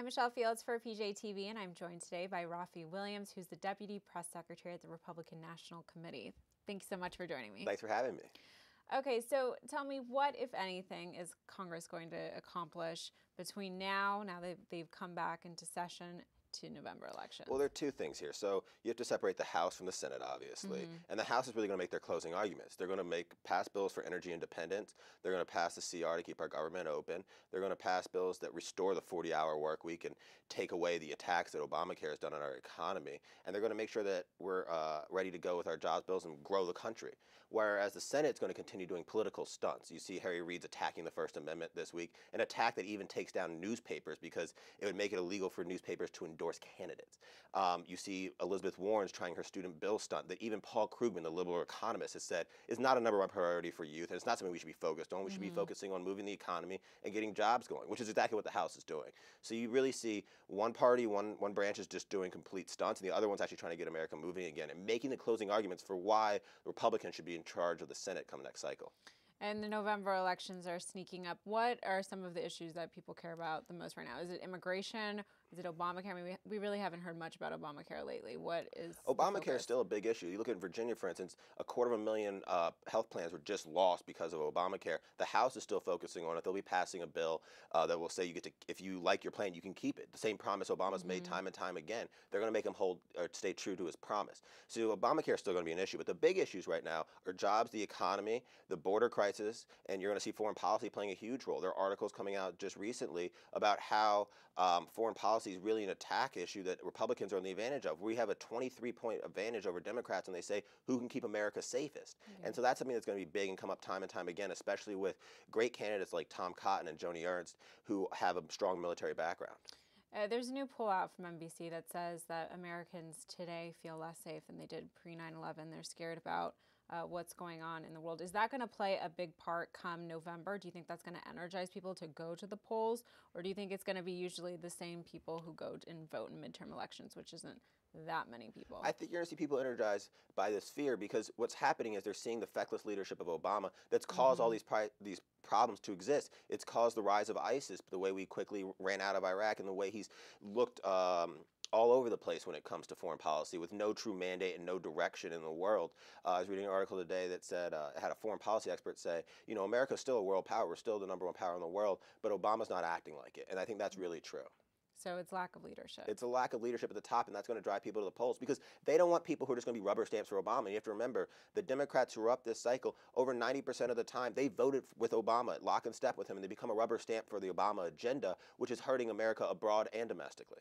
I'm Michelle Fields for PJTV, and I'm joined today by Rafi Williams, who's the Deputy Press Secretary at the Republican National Committee. Thanks so much for joining me. Thanks for having me. Okay, so tell me, what, if anything, is Congress going to accomplish between now that they've come back into session, to November elections? Well, there are two things here. So you have to separate the House from the Senate, obviously. And the House is really going to make their closing arguments. They're going to pass bills for energy independence. They're going to pass the CR to keep our government open. They're going to pass bills that restore the 40-hour work week and take away the attacks that Obamacare has done on our economy. And they're going to make sure that we're ready to go with our jobs bills and grow the country. Whereas the Senate's going to continue doing political stunts. You see Reid's attacking the First Amendment this week, an attack that even takes down newspapers because it would make it illegal for newspapers to endorse candidates. You see Elizabeth Warren's trying her student bill stunt that even Paul Krugman, the liberal economist, has said is not a #1 priority for youth, and it's not something we should be focused on. We should be focusing on moving the economy and getting jobs going, which is exactly what the House is doing. So you really see one party, one branch is just doing complete stunts, and the other one's actually trying to get America moving again and making the closing arguments for why Republicans should be in charge of the Senate come next cycle. And the November elections are sneaking up. What are some of the issues that people care about the most right now? Is it immigration? Is it Obamacare? I mean, we really haven't heard much about Obamacare lately. What is Obamacare is still a big issue. You look at Virginia, for instance, 250,000 health plans were just lost because of Obamacare. The House is still focusing on it. They'll be passing a bill that will say if you like your plan, you can keep it. The same promise Obama's made time and time again. They're going to make him stay true to his promise. So Obamacare is still going to be an issue. But the big issues right now are jobs, the economy, the border crisis, and you're going to see foreign policy playing a huge role. There are articles coming out just recently about how foreign policy is really an attack issue that Republicans are on the advantage of. We have a 23-point advantage over Democrats, and they say who can keep America safest. And so that's something that's going to be big and come up time and time again, especially with great candidates like Tom Cotton and Joni Ernst, who have a strong military background. There's a new poll out from NBC that says that Americans today feel less safe than they did pre-9/11. They're scared about what's going on in the world. Is that going to play a big part come November? Do you think that's going to energize people to go to the polls? Or do you think it's going to be usually the same people who go and vote in midterm elections, which isn't that many people? I think you're going to see people energized by this fear because what's happening is they're seeing the feckless leadership of Obama that's caused all these problems to exist. It's caused the rise of ISIS, the way we quickly ran out of Iraq, and the way he's looked all over the place when it comes to foreign policy with no true mandate and no direction in the world. I was reading an article today that said, had a foreign policy expert say, you know, America's still a world power. We're still the #1 power in the world, but Obama's not acting like it. And I think that's really true. So it's lack of leadership. It's a lack of leadership at the top, and that's going to drive people to the polls because they don't want people who are just going to be rubber stamps for Obama. And you have to remember, the Democrats who are up this cycle, over 90% of the time, they voted with Obama, lock and step with him, and they become a rubber stamp for the Obama agenda, which is hurting America abroad and domestically.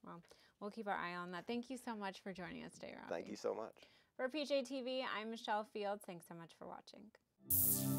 Well, we'll keep our eye on that. Thank you so much for joining us today, Rafi. Thank you so much. For PJTV, I'm Michelle Fields. Thanks so much for watching.